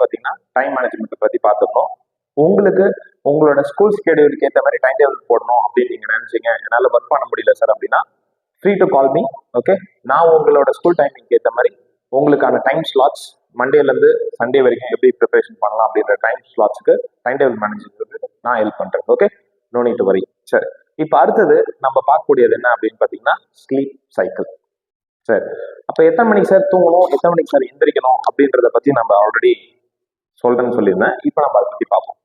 பார்த்தீங்கன்னா time management பற்றி பார்த்துருந்தோம். உங்களுக்கு உங்களோட ஸ்கூல் ஸ்கெடியூலுக்கு ஏற்ற மாதிரி டைம் டேபிள் போடணும் அப்படின்னு நீங்கள் நினைச்சீங்க, என்னால் ஒர்க் பண்ண முடியல சார் அப்படின்னா free to call me. Okay, நான் உங்களோட ஸ்கூல் டைமிங்க்கு ஏற்ற மாதிரி உங்களுக்கான டைம் ஸ்லாட்ஸ் மண்டேலேருந்து சண்டே வரைக்கும் எப்படி ப்ரிப்பரேஷன் பண்ணலாம் அப்படின்ற டைம் ஸ்லாட்ஸ்க்கு டைம் டேபிள் மேனேஜ்மெண்ட் நான் ஹெல்ப் பண்ணுறேன். Okay, no need to worry. சரி, இப்போ அடுத்தது நம்ம பார்க்கக்கூடியது என்ன அப்படின்னு பார்த்தீங்கன்னா ஸ்லீப் சைக்கிள். சரி, அப்போ எத்தனை மணிக்கு சார் தூங்கணும், எத்தனை மணிக்கு சார் எந்திரிக்கணும் அப்படின்றத பற்றி நம்ம ஆல்ரெடி சொல்றேன்னு சொல்லியிருந்தேன். இப்போ நம்ம அதை பற்றி பார்ப்போம்.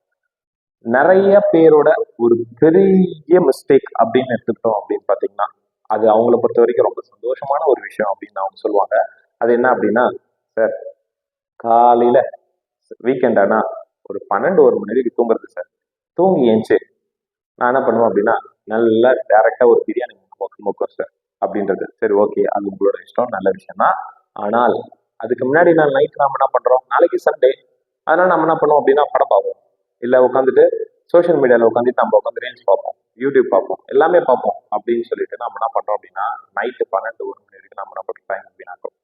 நிறைய பேரோட ஒரு பெரிய மிஸ்டேக் அப்படின்னு எடுத்துக்கிட்டோம் அப்படின்னு பார்த்தீங்கன்னா, அது அவங்கள பொறுத்த வரைக்கும் ரொம்ப சந்தோஷமான ஒரு விஷயம் அப்படின்னு அவங்க சொல்லுவாங்க. அது என்ன அப்படின்னா, சார் காலையில வீக்கெண்ட் ஆனா ஒரு 12-1 மணி வரைக்கும் தூங்குறது சார். தூங்கி ஏஞ்சி நான் என்ன பண்ணுவேன் அப்படின்னா நல்லா டைரக்டா ஒரு பிரியாணி முக்கம் சார் அப்படின்றது. சரி, ஓகே, அது உங்களோட இஷ்டம், நல்ல விஷயம் தான். ஆனால் அதுக்கு முன்னாடி நான் நைட் நம்ம என்ன பண்றோம், நாளைக்கு சண்டே, அதனால நம்ம என்ன பண்ணுவோம் அப்படின்னா படம் பார்ப்போம், இல்லை உட்காந்துட்டு சோஷியல் மீடியாவில் உட்காந்துட்டு நம்ம உட்காந்து ரீல்ஸ் பார்ப்போம், யூடியூப் பார்ப்போம், எல்லாமே பார்ப்போம் அப்படின்னு சொல்லிட்டு நம்ம என்ன பண்றோம் அப்படின்னா நைட்டு 12-1 மணி வரைக்கும் நம்ம என்ன பண்ணுறோம், டைம் வீணாக்கும்.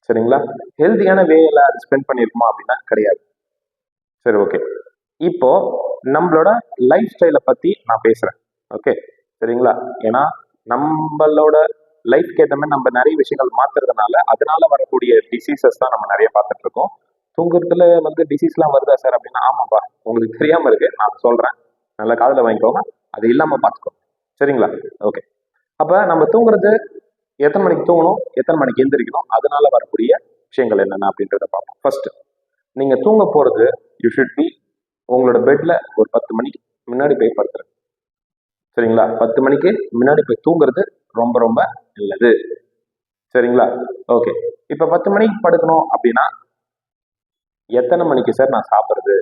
சரிங்களா? ஹெல்த்தியான வேல அது ஸ்பெண்ட் பண்ணியிருக்குமா அப்படின்னா கிடையாது. சரி, ஓகே, இப்போ நம்மளோட லைஃப் ஸ்டைலை பத்தி நான் பேசுறேன். ஓகே, சரிங்களா? ஏன்னா நம்மளோட லைஃப்க்கு ஏற்ற மாதிரி நம்ம நிறைய விஷயங்கள் மாத்துறதுனால அதனால வரக்கூடிய டிசீசஸ் தான் நம்ம நிறைய பார்த்துட்டு இருக்கோம். தூங்குறதுல வந்து டிசீஸ்லாம் வருதா சார் அப்படின்னா, ஆமாப்பா, உங்களுக்கு தெரியாம இருக்கு, நான் சொல்றேன், நல்ல காதுல வாங்கிக்கோங்க, அது இல்லாம பார்த்துக்கோ. சரிங்களா? ஓகே, அப்ப நம்ம தூங்குறது எத்தனை மணிக்கு தூங்கணும், எத்தனை மணிக்கு எந்திரிக்கணும், அதனால வரக்கூடிய விஷயங்கள் என்னென்ன அப்படின்றத பார்ப்போம். ஃபர்ஸ்ட், நீங்க தூங்க போறது யூ ஷுட் பி உங்களோட பெட்ல ஒரு 10 மணிக்கு முன்னாடி போய் படுத்துருங்க. சரிங்களா? 10 மணிக்கு முன்னாடி போய் தூங்குறது ரொம்ப ரொம்ப நல்லது. சரிங்களா? ஓகே, இப்ப 10 மணிக்கு படுக்கணும் அப்படின்னா எத்தனை மணிக்கு சார் நான் சாப்பிட்றது,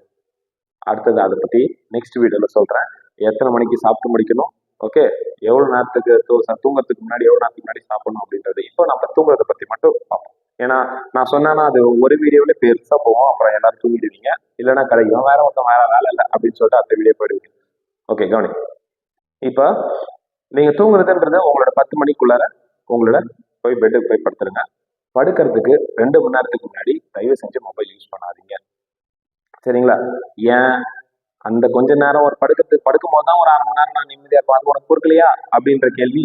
அடுத்தது அதை பத்தி நெக்ஸ்ட் வீடியோல சொல்றேன். எத்தனை மணிக்கு சாப்பிட்டு முடிக்கணும், ஓகே, எவ்வளவு நேரத்துக்கு தூங்குறதுக்கு முன்னாடி எவ்வளவு நேரத்துக்கு முன்னாடி சாப்பிடணும் அப்படின்றது இப்போ நம்ம தூங்குறதை பத்தி மட்டும் பார்ப்போம். ஏன்னா நான் சொன்னேன்னா அது ஒரு வீடியோல பெருசா போவோம், அப்புறம் எல்லாரும் தூங்கிடுவீங்க, இல்லைன்னா கிடைக்கும் வேற ஒருத்தன் வேற வேலை இல்லை அப்படின்னு சொல்லிட்டு அடுத்த வீடியோ போயிடுவீங்க. ஓகே, கவனி. இப்ப நீங்க தூங்குறதுன்றது உங்களோட 10 மணிக்குள்ளார உங்களோட போய் பெட்டுக்கு போய் படுத்துருங்க. படுக்கிறதுக்கு 2 மணி நேரத்துக்கு முன்னாடி தயவு செஞ்சு மொபைல் யூஸ் பண்ணாதீங்க. சரிங்களா? ஏன் அந்த கொஞ்ச நேரம் ஒரு படுக்கும் போது தான் ஒரு 1/2 மணி நேரம் நான் நிம்மதியா இருப்பேன், அது உனக்கு பொறுக்கலையா அப்படின்ற கேள்வி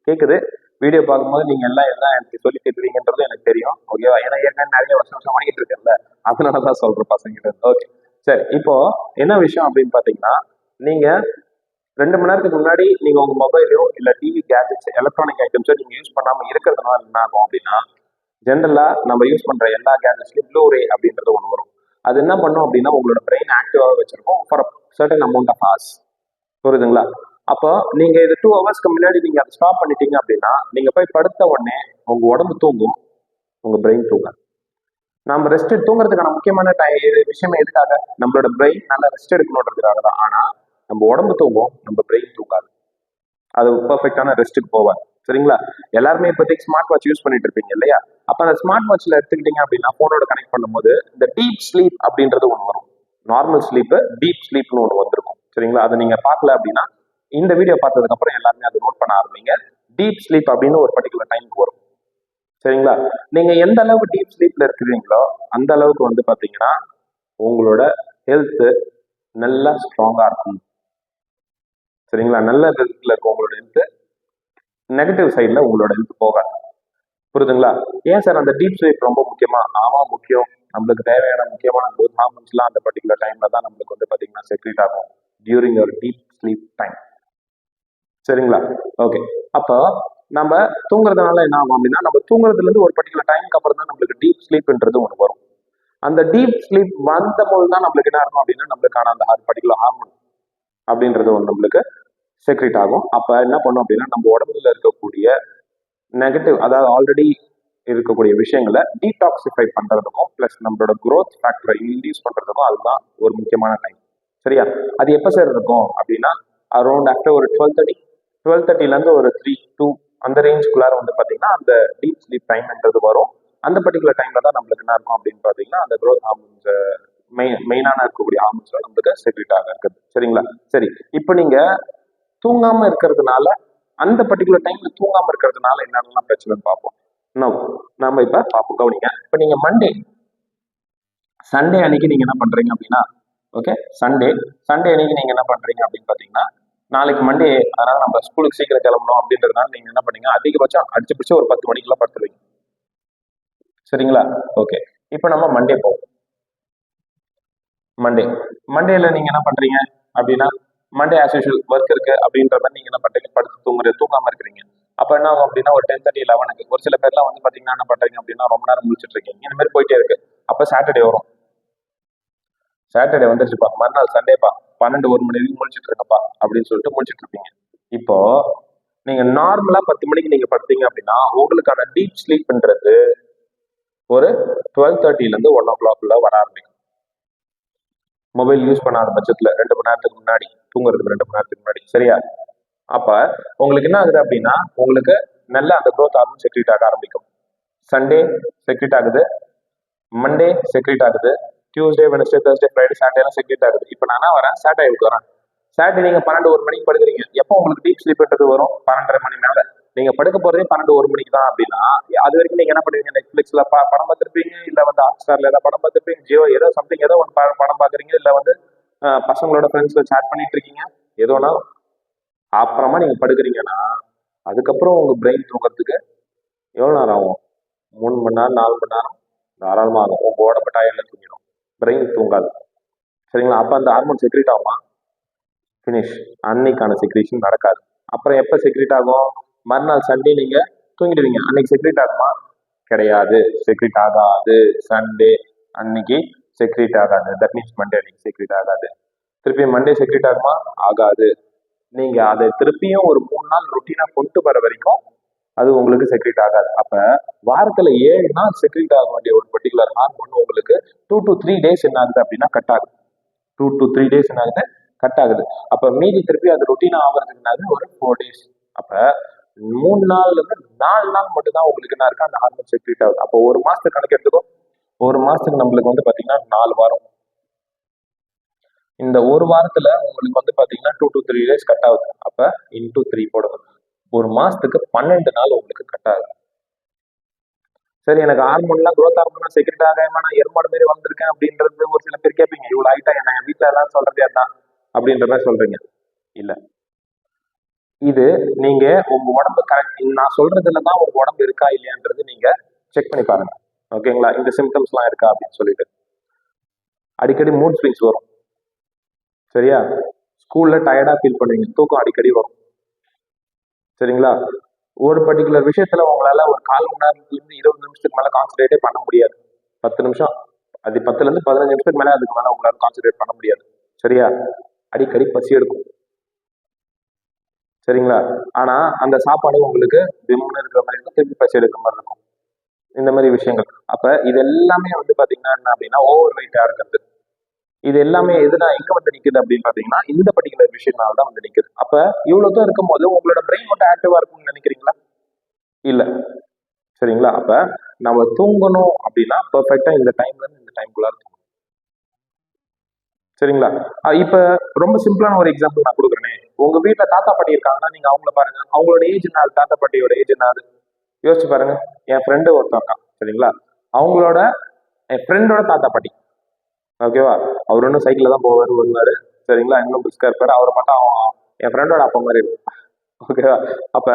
கேட்குது. வீடியோ பார்க்கும்போது நீங்க எல்லாம் எனக்கு சொல்லி கேட்டுவீங்கன்றது எனக்கு தெரியும். ஓகேவா? ஏன்னா ஏற்கனவே நிறைய வருஷம் வாங்கிட்டு இருக்கேன்ல, அதனாலதான் சொல்றேன் பசங்க. ஓகே, சரி, இப்போ என்ன விஷயம் அப்படின்னு பாத்தீங்கன்னா, நீங்க 2 மணி நேரத்துக்கு முன்னாடி நீங்க உங்க மொபைலையோ இல்ல டிவி கேஜெட்ஸ் எலக்ட்ரானிக் ஐட்டம்ஸோ நீங்க யூஸ் பண்ணாம இருக்கிறதுனால என்ன ஆகும் அப்படின்னா, ஜென்ரலா நம்ம யூஸ் பண்ற எல்லா கேஜெட்ஸ்லயும் ப்ளூ ரே அப்படின்றது ஒன்று வரும். அது என்ன பண்ணும் அப்படின்னா உங்களோட பிரெயின் ஆக்டிவாக வச்சிருக்கும் for certain amount of hours. புரியுதுங்களா? அப்போ நீங்க இது 2 ஹவர்ஸ்க்கு முன்னாடி நீங்க அதை ஸ்டாப் பண்ணிட்டீங்க அப்படின்னா நீங்க போய் படுத்த உடனே உங்க உடம்பு தூங்கும், உங்க பிரெயின் தூங்காது. நம்ம ரெஸ்ட் தூங்குறதுக்கான முக்கியமான விஷயமே எதுக்காக, நம்மளோட பிரெயின் நல்லா ரெஸ்ட் எடுக்கணுன்றதுக்காக தான். ஆனா நம்ம உடம்பு தூங்கும், நம்ம பிரெயின் தூங்காது, அது பர்ஃபெக்டான ரெஸ்ட்டுக்கு போவார். சரிங்களா? எல்லாருமே இப்போதைக்கு ஸ்மார்ட் வாட்ச் யூஸ் பண்ணிட்டு இருப்பீங்க இல்லையா? அப்ப அந்த ஸ்மார்ட் வாட்ச்ல எடுத்துக்கிட்டீங்க அப்படின்னா போனோட கனெக்ட் பண்ணும்போது இந்த டீப் ஸ்லீப் அப்படின்றது ஒன்று வரும். நார்மல் ஸ்லீப், டீப் ஸ்லீப்னு ஒன்று வந்திருக்கும். சரிங்களா? அதை நீங்க பார்க்கல அப்படின்னா இந்த வீடியோ பார்த்ததுக்கு அப்புறம் எல்லாருமே அதை நோட் பண்ண ஆரம்பிங்க. டீப் ஸ்லீப் அப்படின்னு ஒரு பர்டிகுலர் டைமுக்கு வரும். சரிங்களா? நீங்க எந்த அளவுக்கு டீப் ஸ்லீப்ல இருக்கிறீங்களோ அந்த அளவுக்கு வந்து பாத்தீங்கன்னா உங்களோட ஹெல்த் நல்லா ஸ்ட்ராங்கா இருக்கும். சரிங்களா? நல்ல ஹெல்த்ல இருக்கும் உங்களோட ஹெல்த், நெகட்டிவ் சைட்ல உங்களோட ஹெல்த் போகாது. புரியுதுங்களா? ஏன் சார் அந்த டீப் ஸ்லீப் ரொம்ப முக்கியமா? ஆமா முக்கியம். நம்மளுக்கு தேவையான முக்கியமான குரோத் ஹார்மோன்ஸ்லாம் அந்த பர்டிகுலர் டைம்ல தான் நம்மளுக்கு வந்து பாத்தீங்கன்னா செக்ரீட் ஆகும் during your deep sleep time. சரிங்களா? ஓகே, அப்போ நம்ம தூங்குறதுனால என்ன ஆகும் அப்படின்னா நம்ம தூங்குறதுல இருந்து ஒரு பர்டிகுலர் டைமுக்கு அப்புறம் தான் நம்மளுக்கு டீப் ஸ்லீப்ன்றது ஒன்று வரும். அந்த டீப் ஸ்லீப் வந்த போது தான் நம்மளுக்கு என்ன இருக்கும் அப்படின்னா நம்மளுக்கான அந்த பர்டிகுலர் ஹார்மோன் அப்படின்றது ஒன்று நம்மளுக்கு செக்ரீட் ஆகும். அப்ப என்ன பண்ணும் அப்படின்னா நம்ம உடம்புல இருக்கக்கூடிய நெகட்டிவ், அதாவது ஆல்ரெடி இருக்கக்கூடிய விஷயங்களை டீடாக்சிஃபை பண்றதுக்கும் பிளஸ் நம்மளோட growth ஃபேக்டரை இன்க்ரீஸ் பண்றதுக்கும் அதுதான் ஒரு முக்கியமான டைம். சரியா? அது எப்ப சார் இருக்கும் அப்படின்னா அரௌண்ட் ஆஃப்டர் ஒரு 12:30 இருந்து ஒரு 3-2 அந்த ரேஞ்சுக்குள்ளார வந்து பாத்தீங்கன்னா அந்த டீப் ஸ்லீப் டைம்ன்றது வரும். அந்த பர்டிகுலர் டைம்ல தான் நம்மளுக்கு என்ன இருக்கும் அப்படின்னு பாத்தீங்கன்னா அந்த growth ஹார்மோன்ஸ் மெயினான இருக்கக்கூடிய ஹார்மோன்ஸ் நம்மளுக்கு செக்ரீட் ஆக இருக்குது. சரிங்களா? சரி, இப்போ நீங்க தூங்காம இருக்கிறதுனால அந்த பர்டிகுலர் டைம்ல தூங்காம இருக்கிறதுனால என்னென்னலாம் பிரச்சனைன்னு பார்ப்போம். நாம இப்ப பார்ப்போம், கவனிங்க. இப்ப நீங்க மண்டே சண்டே அன்னைக்கு நீங்க என்ன பண்றீங்க அப்படின்னா, ஓகே, சண்டே சண்டே அன்னைக்கு நீங்க என்ன பண்றீங்க அப்படின்னு பாத்தீங்கன்னா, நாளைக்கு மண்டே, அதனால நம்ம ஸ்கூலுக்கு சீக்கிரம் கிளம்பணும் அப்படின்றதுனால நீங்க என்ன பண்ணீங்க, அதிகபட்சம் அடிச்சு பிடிச்சி ஒரு 10 மணிக்கெல்லாம் படுத்துருவீங்க. சரிங்களா? ஓகே. இப்போ நம்ம மண்டே போவோம். மண்டே மண்டேல நீங்க என்ன பண்றீங்க அப்படின்னா, மண்டே ஆஸ் யூஷுவல் ஒர்க் இருக்கு அப்படின்ற மாதிரி நீங்க என்ன பண்றீங்க, படுத்து தூங்காம இருக்கிறீங்க. அப்ப என்ன ஆகும் அப்படின்னா, ஒரு 10:30 11க்கு ஒரு சில பேர்லாம் வந்து பாத்தீங்கன்னா என்ன பண்றீங்க அப்படின்னா, ரொம்ப நேரம் முழிச்சிட்டு இருக்கீங்க. இந்த மாதிரி போயிட்டே இருக்கு. அப்ப சாட்டர்டே வரும். சாட்டர்டே வந்துருச்சுப்பா, மறுநாள் சண்டேப்பா, 12 1 மணி வரைக்கும் முழிச்சிட்டு இருக்கப்பா அப்படின்னு சொல்லிட்டு முழிச்சிட்டு இருப்பீங்க. இப்போ நீங்க நார்மலா 10 மணிக்கு நீங்க படுத்தீங்க அப்படின்னா, உங்களுக்கான டீப் ஸ்லீப்ன்றது ஒரு 12:30ல இருந்து 1 o'clock வர ஆரம்பிக்கும். மொபைல் யூஸ் பண்ணாத பட்சத்துல 2 மணி நேரத்துக்கு முன்னாடி, தூங்குறதுக்கு 2 மணி நேரத்துக்கு முன்னாடி, சரியா? அப்ப உங்களுக்கு என்ன ஆகுது அப்படின்னா, உங்களுக்கு நல்ல அந்த growth ஹார்மோன் செக்ரீட் ஆக ஆரம்பிக்கும். சண்டே செக்ரீட் ஆகுது, மண்டே செக்ரீட் ஆகுது, Tuesday Wednesday Thursday Friday Saturday secrete ஆகுது. இப்போ நான் என்ன வரேன், சாட்டர்டேக்கு வரேன். சாட்டர்டே நீங்க 12 1 மணிக்கு படுக்கிறீங்க. எப்போ உங்களுக்கு டீப் ஸ்லீப்ன்றது வரும்? 12:30 மணி மேல. நீங்க படுக்க போறதே 12 1 மணிக்கு தான் அப்படின்னா, அது வரைக்கும் நீங்க என்ன பண்ணுவீங்க, நெட்ஃபிளிக்ஸ்ல படம் பார்த்துருப்பீங்க, இல்ல வந்து ஹாட்ஸ்டார்ல ஏதாவது படம் பார்த்துருப்பீங்க, ஜியோ ஏதோ சம்திங் ஏதோ ஒன்று படம் பார்க்குறீங்க, இல்ல வந்து பசங்களோட ஃப்ரெண்ட்ஸ்ல சேட் பண்ணிட்டு இருக்கீங்க, ஏதோனா. அப்புறமா நீங்க படுக்கிறீங்கன்னா, அதுக்கப்புறம் உங்க பிரெயின் தூங்குறதுக்கு எவ்வளவு நேரம் ஆகும்? 3 மணி நேரம் 4 மணி நேரம் தாராளமா ஆகும். உங்க உடம்பு டயர்ல தூங்கிடும், பிரெயின் தூங்காது. சரிங்களா? அப்ப அந்த ஹார்மோன் செக்ரீட் ஆகுமா? ஃபினிஷ். அன்னைக்கான செக்ரீஷன் நடக்காது. அப்புறம் எப்ப செக்ரீட் ஆகும்? மறுநாள் சண்டே நீங்க தூங்கிடுவீங்க. அன்னைக்கு செக்ரீட் ஆகுமா? கிடையாது, செக்ரீட் ஆகாது. சண்டே அன்னைக்கு செக்ரீட் ஆகாது. தட் மீன்ஸ் மண்டே அன்னைக்கு செக்ரீட் ஆகாது. திருப்பி மண்டே செக்ரீட் ஆகுமா? ஆகாது. நீங்க அதை திருப்பியும் ஒரு 3 நாள் ரொட்டீனா கொண்டு வர வரைக்கும் அது உங்களுக்கு செக்ரீட் ஆகாது. அப்ப வாரத்துல 7 நாள் செக்ரீட் ஆக வேண்டிய ஒரு பர்டிகுலர் ஹார்மோன் உங்களுக்கு 2 to 3 டேஸ் என்ன ஆகுது அப்படின்னா கட் ஆகுது. 2 to 3 டேஸ் என்ன ஆகுது, கட் ஆகுது. அப்ப மீதி திருப்பி அது ரொட்டீனா ஆகுறதுக்கு ஒரு 4 டேஸ். அப்ப 3 நாள்ல இருந்து 4 நாள் மட்டும் தான் உங்களுக்கு என்ன இருக்கு, அந்த ஹார்மோன் செக்ரீட் ஆகுது. அப்போ ஒரு மாசத்துக்கு கணக்கு எடுத்துக்கோ. ஒரு மாசத்துக்கு நம்மளுக்கு வந்து பாத்தீங்கன்னா 4 வாரம். இந்த ஒரு வாரத்துல உங்களுக்கு வந்து பாத்தீங்கன்னா 2 to 3 டேஸ் கட் ஆகுது. அப்ப இன்டூ 3 போடுங்க. ஒரு மாசத்துக்கு 12 நாள் உங்களுக்கு கட் ஆகுது. சரி, எனக்கு ஹார்மோன்லாம் growth ஹார்மோன்லாம் செக்ரீட் ஆகாம நான் எருமாடு மாதிரி வளர்ந்துருக்கேன் அப்படின்றது ஒரு சில பேர் கேட்பீங்க. இவ்வளவு ஆயிட்டா என்ன, என் வீட்டுல எல்லாம் சொல்றதே அதான் அப்படின்ற மாதிரி சொல்றீங்க. இல்ல, இது நீங்க உங்க உடம்பு கரெக்ட், நான் சொல்றதுல தான் உங்க உடம்பு இருக்கா இல்லையான்றது நீங்க செக் பண்ணி பாருங்க. ஓகேங்களா? இந்த சிம்டம்ஸ் எல்லாம் இருக்கா அப்படின்னு சொல்லிட்டு. அடிக்கடி மூட் ஸ்விங்ஸ் வரும். சரியா? ஸ்கூல்ல டயர்டா ஃபீல் பண்ணுவீங்க, தூக்கம் அடிக்கடி வரும். சரிங்களா? ஒரு பர்டிகுலர் விஷயத்துல உங்களால ஒரு 1/4 மணி நேரத்துல இருந்து 20 நிமிஷத்துக்கு மேல கான்சென்ட்ரேட்டே பண்ண முடியாது. 10 நிமிஷம், அது 10ல இருந்து 15 நிமிஷத்துக்கு மேல அதுக்கு மேல உங்களால கான்சென்ட்ரேட் பண்ண முடியாது. சரியா? அடிக்கடி பசி எடுக்கும். சரிங்களா? ஆனா அந்த சாப்பாடு உங்களுக்கு திம்முன்னு இருக்கிற மாதிரி இருக்கும், திருப்பி பசி எடுக்கிற மாதிரி இருக்கும். இந்த மாதிரி விஷயங்கள். அப்ப இது எல்லாமே வந்து பாத்தீங்கன்னா என்ன அப்படின்னா ஓவர் வெயிட்டா இருக்கிறது. இது எல்லாமே எதுனா எங்க வந்து நிக்குது அப்படின்னு பாத்தீங்கன்னா இந்த பர்டிகுலர் விஷயத்தினால தான் வந்து நிக்குது. அப்ப இவ்வளவுதான் இருக்கும் போது உங்களோட பிரெயின் மட்டும் ஆக்டிவா இருக்கும்னு நினைக்கிறீங்களா? இல்ல. சரிங்களா? அப்ப நம்ம தூங்கணும் அப்படின்னா பெர்ஃபெக்டா இந்த டைம்ல இருந்து இந்த டைம்குள்ள தூங்கணும். சரிங்களா? இப்ப ரொம்ப சிம்பிளான ஒரு எக்ஸாம்பிள் நான் கொடுக்குறேனே. உங்க வீட்டுல தாத்தா பாட்டி இருக்காங்கன்னா நீங்க அவங்கள பாருங்க. அவங்களோட ஏஜ் என்ன, தாத்தா பாட்டியோட ஏஜ் என்ன, யோசிச்சு பாருங்க. என் ஃப்ரெண்டு ஒருத்தன் இருக்கான். சரிங்களா? அவங்களோட என் ஃப்ரெண்டோட தாத்தா பாட்டி. ஓகேவா? அவர் இன்னும் சைக்கிள்ல தான் போவாரு வருவாரு. சரிங்களா? இன்னும் பிரிஸ்கா இருப்பாரு. அவரை பார்த்தா அவன் என் ஃப்ரெண்டோட அப்பா மாதிரி இருக்கும். ஓகேவா? அப்ப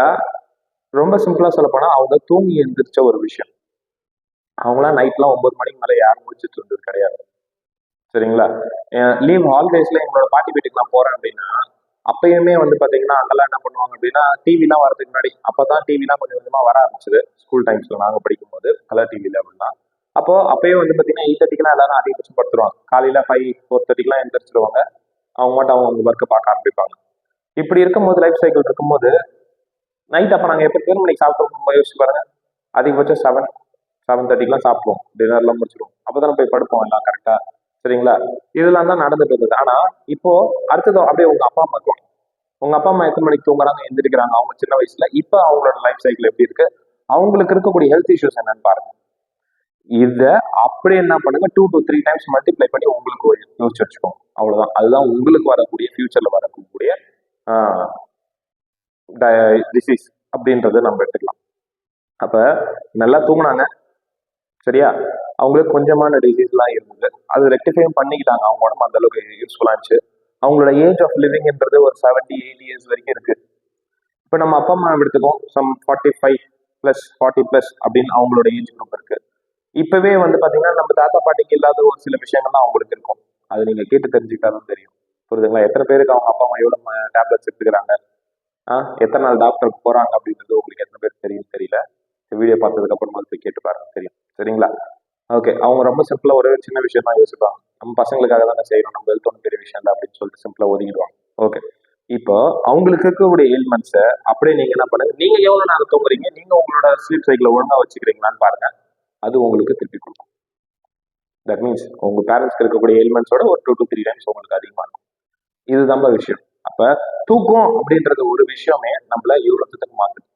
ரொம்ப சிம்பிளா சொல்ல போனா அவங்க தூங்கி எழுந்திரிச்ச ஒரு விஷயம். அவங்களாம் நைட்லாம் 9 மணிக்கு மேல யாரும் முடிச்சிட்டு இருந்தது கிடையாது. சரிங்களா? லீவ் ஹாலிடேஸ்ல எங்களோட பாட்டி வீட்டுக்கு நான் போறேன் அப்படின்னா அப்பயுமே வந்து பாத்தீங்கன்னா அங்கெல்லாம் என்ன பண்ணுவாங்க அப்படின்னா டிவிலாம் வரதுக்கு முன்னாடி, அப்பதான் டிவிலாம் கொஞ்சம் கொஞ்சமா வர ஆரம்பிச்சது ஸ்கூல் டைம்ஸ்ல நாங்க படிக்கும் போது, கலர் டிவில அப்படின்னா. அப்போ அப்பயே வந்து பாத்தீங்கன்னா 8:30க்குலாம் எல்லாரும் அதிகபட்சம் படுத்துருவாங்க. காலையில 4:30க்குலாம் எந்திரிச்சிருவாங்க. அவங்க மட்டும் அவங்க ஒர்க்கை பார்க்க ஆரம்பிப்பாங்க. இப்படி இருக்கும்போது லைஃப் சைக்கிள் இருக்கும்போது நைட் அப்ப நாங்க எப்ப எத்தனை மணிக்கு சாப்பிட்டோம் யோசிச்சு பாருங்க. அதிகபட்சம் 7:30க்குலாம் சாப்பிடுவோம், டின்னர்லாம் முடிச்சிருவோம். அப்பதான் போய் படுப்போம் எல்லாம் கரெக்டா. சரிங்களா? இதெல்லாம் தான் நடந்துட்டு இருந்தது. ஆனா இப்போ அடுத்தது அப்படியே உங்க அப்பா அம்மா இருப்பாங்க. உங்க அப்பா அம்மா எத்தனை மணிக்கு தூங்குறாங்க, எந்திரிக்கிறாங்க அவங்க சின்ன வயசுல, இப்ப அவங்களோட லைஃப் சைக்கிள் எப்படி இருக்கு, அவங்களுக்கு இருக்கக்கூடிய ஹெல்த் இஷ்யூஸ் என்னன்னு பாருங்க. இத அப்படி என்ன பண்ணுங்க, 2 to 3 டைம்ஸ் மல்டிப்ளை பண்ணி உங்களுக்கு யோசிச்சு வச்சுக்கோங்க. அவ்வளவுதான். அதுதான் உங்களுக்கு வரக்கூடிய ஃபியூச்சர்ல வரக்கூடிய டிசீஸ் அப்படின்றத நம்ம எடுத்துக்கலாம். அப்ப நல்லா தூங்குனாங்க. சரியா? அவங்களுக்கு கொஞ்சமான டிசீஸ்லாம் இருந்தது. அது ரெக்டிஃபையும் பண்ணிக்கிட்டாங்க. அவங்க உடம்பு அந்த அளவுக்கு யூஸ்ஃபுல்லா இருந்துச்சு. அவங்களோட ஏஜ் ஆஃப் லிவிங்ன்றது ஒரு 70-80 இயர்ஸ் வரைக்கும் இருக்கு. இப்போ நம்ம அப்பா அம்மா எடுத்துக்கோம், சம் 45+40+ அப்படின்னு அவங்களோட ஏஜ் குரூப் இருக்கு. இப்பவே வந்து பாத்தீங்கன்னா நம்ம தாத்தா பாட்டிக்கு இல்லாத ஒரு சில விஷயங்கள்லாம் அவங்களுக்கு இருக்கும். அது நீங்க கேட்டு தெரிஞ்சுக்கிட்டாலும் தெரியும். புரியுதுங்களா? எத்தனை பேருக்கு அவங்க அப்பா அம்மா எவ்வளவு டேப்லெட்ஸ் எடுத்துக்கிறாங்க, எத்தனை நாள் டாக்டருக்கு போறாங்க அப்படின்றது உங்களுக்கு எத்தனை பேருக்கு தெரியும் தெரியல. வீடியோ பார்த்ததுக்கு அப்புறமா போய் கேட்டு பாருங்க, தெரியும். சரிங்களா? ஓகே. அவங்க ரொம்ப சிம்பிளா ஒரு சின்ன விஷயம் தான் யோசிப்பாங்க. நம்ம பசங்களுக்காக தானே செய்யறோம், நம்ம ஹெல்த் ஒன்றும் பெரிய விஷயம் இல்லை அப்படின்னு சொல்லிட்டு சிம்பிளா ஒதுக்கிடுவாங்க. ஓகே. இப்போ அவங்களுக்கு இருக்கக்கூடிய எயில்மெண்ட்ஸை அப்படியே நீங்க என்ன பண்ணுங்க, நீங்க எவ்வளவு நேரம் தூங்குறீங்க, நீங்க உங்களோட ஸ்லீப் சைக்கிளை ஒழுங்கா வச்சுக்கிறீங்களான்னு பாருங்க. அது உங்களுக்கு திருப்பி கொடுக்கும். தட் மீன்ஸ் உங்க பேரண்ட்ஸ்க்கு இருக்கக்கூடிய எலிமெண்ட்ஸோட ஒரு 2 to 3 டைம்ஸ் உங்களுக்கு அதிகமா இருக்கும். இதுதான் விஷயம். அப்ப தூக்கம் அப்படின்றது ஒரு விஷயமே நம்மள எவ்வளவுக்கு மாத்துது.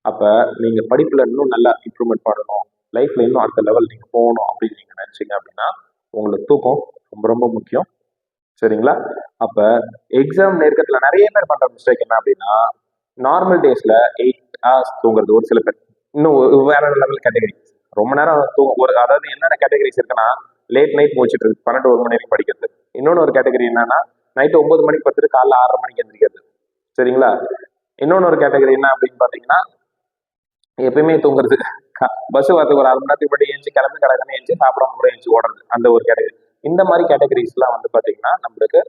அப்ப நீங்க படிப்புல இன்னும் நல்லா இம்ப்ரூவ்மெண்ட் பண்ணணும், லைஃப்ல இன்னும் அடுத்த லெவல் நீங்க போகணும் அப்படின்னு நீங்க நினைச்சீங்க அப்படின்னா உங்களுக்கு தூக்கம் ரொம்ப ரொம்ப முக்கியம். சரிங்களா? அப்ப எக்ஸாம் நெருக்கத்துல நிறைய பேர் பண்ற மிஸ்டேக் என்ன அப்படின்னா, நார்மல் டேஸ்ல 8 hours தூங்குறது ஒரு சில பேர். இன்னும் வேற லெவல் கேட்டகரி. ரொம்ப நேரம் ஒரு அதாவது என்னென்ன கேட்டகரிஸ் இருக்குன்னா, லேட் நைட் முடிச்சிட்டு இருக்கு 12-1 மணி வரைக்கும் படிக்கிறது. இன்னொன்னு ஒரு கேட்டகரி என்னன்னா, நைட்டு 9 மணிக்கு படுத்துட்டு காலைல 6:30 மணிக்கு எந்திரிக்கிறது. சரிங்களா? இன்னொன்னு ஒரு கேட்டகரி என்ன அப்படின்னு பாத்தீங்கன்னா, எப்பயுமே தூங்குறது. பஸ் வரதுக்கு ஒரு 1/2 மணி நேரத்துக்கு முன்னாடி எழுந்து கிளம்பி கடற்கரை எழுந்து சாப்பிடாம கூட எழுந்து ஓடுறது, அந்த ஒரு கேட்டகரி. இந்த மாதிரி கேட்டகரிஸ் எல்லாம் வந்து பாத்தீங்கன்னா நம்மளுக்கு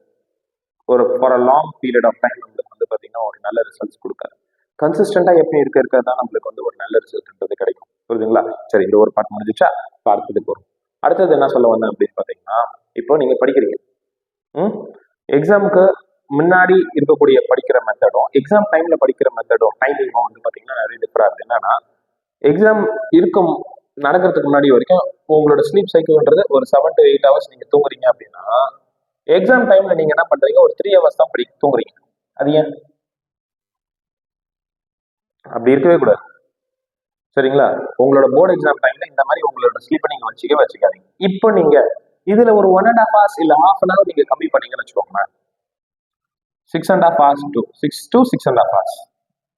ஒரு for a long period of time நம்மளுக்கு வந்து பாத்தீங்கன்னா ஒரு நல்ல ரிசல்ட்ஸ் கொடுக்காது. கன்சிஸ்டண்டா எப்பயும் இருக்க தான் நம்மளுக்கு வந்து ஒரு நல்ல ரிசல்ட்ன்றது கிடைக்கும். புரியுதுங்களா? சரி, இந்த ஒரு பார்ட் முடிஞ்சிச்சா? அடுத்ததுக்கு வரும். அடுத்தது என்ன சொல்ல வந்தேன் அப்படின்னு பாத்தீங்கன்னா, இப்போ நீங்க படிக்கிறீங்க. எக்ஸாமுக்கு முன்னாடி இருக்கக்கூடிய படிக்கிற மெத்தடும் எக்ஸாம் டைம்ல படிக்கிற மெத்தடும் டைமிங்கும் வந்து பாத்தீங்கன்னா நிறைய டிஃபரா இருக்கு. என்னன்னா, எக்ஸாம் இருக்கும் நடக்கிறதுக்கு முன்னாடி வரைக்கும் உங்களோட ஸ்லீப் சைக்கிள்ன்றது ஒரு 7 to 8 hours நீங்க தூங்குறீங்க அப்படின்னா, எக்ஸாம் டைம்ல நீங்க என்ன பண்றீங்க, ஒரு 3 hours தான் தூங்குறீங்க. அது ஏன்? அப்படி இருக்கவே கூடாது. சரிங்களா? உங்களோட போர்டு எக்ஸாம் டைம்ல இந்த மாதிரி உங்களோட ஸ்லீப்பை நீங்க வச்சுக்காதீங்க. இப்போ நீங்க இதுல ஒரு 1.5 hours இல்ல half an hour நீங்க கம்மி பண்ணீங்கன்னு வச்சுக்கோங்க, 6.5 hours to 6.5 hours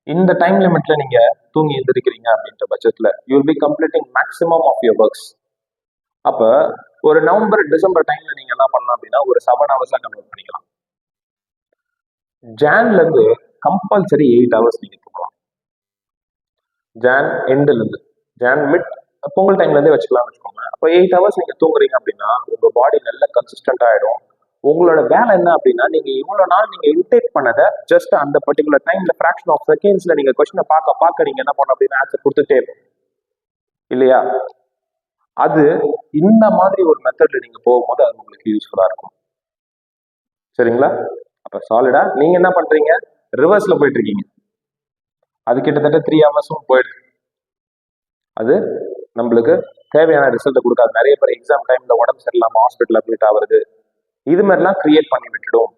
இந்த டைம் லிமிட்ல நீங்க தூங்கி எழுந்திருக்கிறீங்க அப்படின்ற பட்சத்துல you will be completing maximum of your works. அப்ப ஒரு நவம்பர் டிசம்பர் டைம்ல நீங்க என்ன பண்ணலாம் அப்படின்னா ஒரு 7 hours கன்வெர்ட் பண்ணிக்கலாம். ஜான்ல இருந்து கம்பல்சரி 8 hours நீங்க தூங்கலாம். ஜான் எண்ட்ல இருந்து ஜான் மிட் பொங்கல் டைம்ல இருந்தே வச்சுக்கலாம்னு வச்சுக்கோங்க. அப்போ 8 hours நீங்க தூங்குறீங்க அப்படின்னா உங்க பாடி நல்ல கன்சிஸ்டன்ட் ஆயிடும். உங்களோட வேலை என்ன அப்படின்னா, நீங்க இவ்வளவு நாள் நீங்க இன்டேக் பண்ணதை ஜஸ்ட் அந்த பர்டிகுலர் டைம்ல ஃபிராக்ஷன் ஆஃப் செகண்ட்ஸ்ல நீங்க கொஸ்டினை பார்க்க நீங்க என்ன பண்ணணும் அப்படின்னு ஆன்சர் கொடுத்துட்டே இருக்கும் இல்லையா? அது இந்த மாதிரி ஒரு மெத்தட்ல நீங்க போகும்போது அது உங்களுக்கு யூஸ்ஃபுல்லா இருக்கும். சரிங்களா? அப்ப சாலிடா நீங்க என்ன பண்றீங்க, ரிவர்ஸ்ல போயிட்டு இருக்கீங்க. அது கிட்டத்தட்ட 3 hours போயிடுது. அது நம்மளுக்கு தேவையான ரிசல்ட் கொடுக்காது. நிறைய பேர் எக்ஸாம் டைம்ல உடம்பு சரியில்லாம ஹாஸ்பிட்டல் அட்மிட் ஆகுறது, இது மாதிரிலாம் கிரியேட் பண்ணி விட்டுடும்.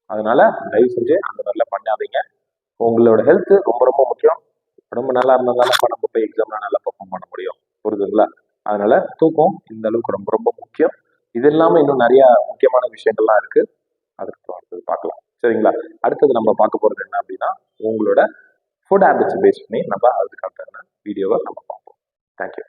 அதனால தயவு செஞ்சு அந்த மாதிரிலாம் பண்ணாதீங்க. உங்களோட ஹெல்த் ரொம்ப ரொம்ப முக்கியம். உடம்பு நல்லா இருந்தா தானே நம்ம போய் எக்ஸாம்ல நல்லா பெர்ஃபார்ம் பண்ண முடியும். புரியுதுங்களா? அதனால தூக்கம் இந்த அளவுக்கு ரொம்ப ரொம்ப முக்கியம். இது இல்லாம இன்னும் நிறைய முக்கியமான விஷயங்கள்லாம் இருக்கு. அதுக்கு அடுத்தது பார்க்கலாம். சரிங்களா? அடுத்தது நம்ம பார்க்க போறது என்ன அப்படின்னா, உங்களோட ஃபுட் ஹேபிட்ஸ் பேஸ் பண்ணி நம்ம அதுக்கான வீடியோவை நம்ம பார்ப்போம். தேங்க்யூ.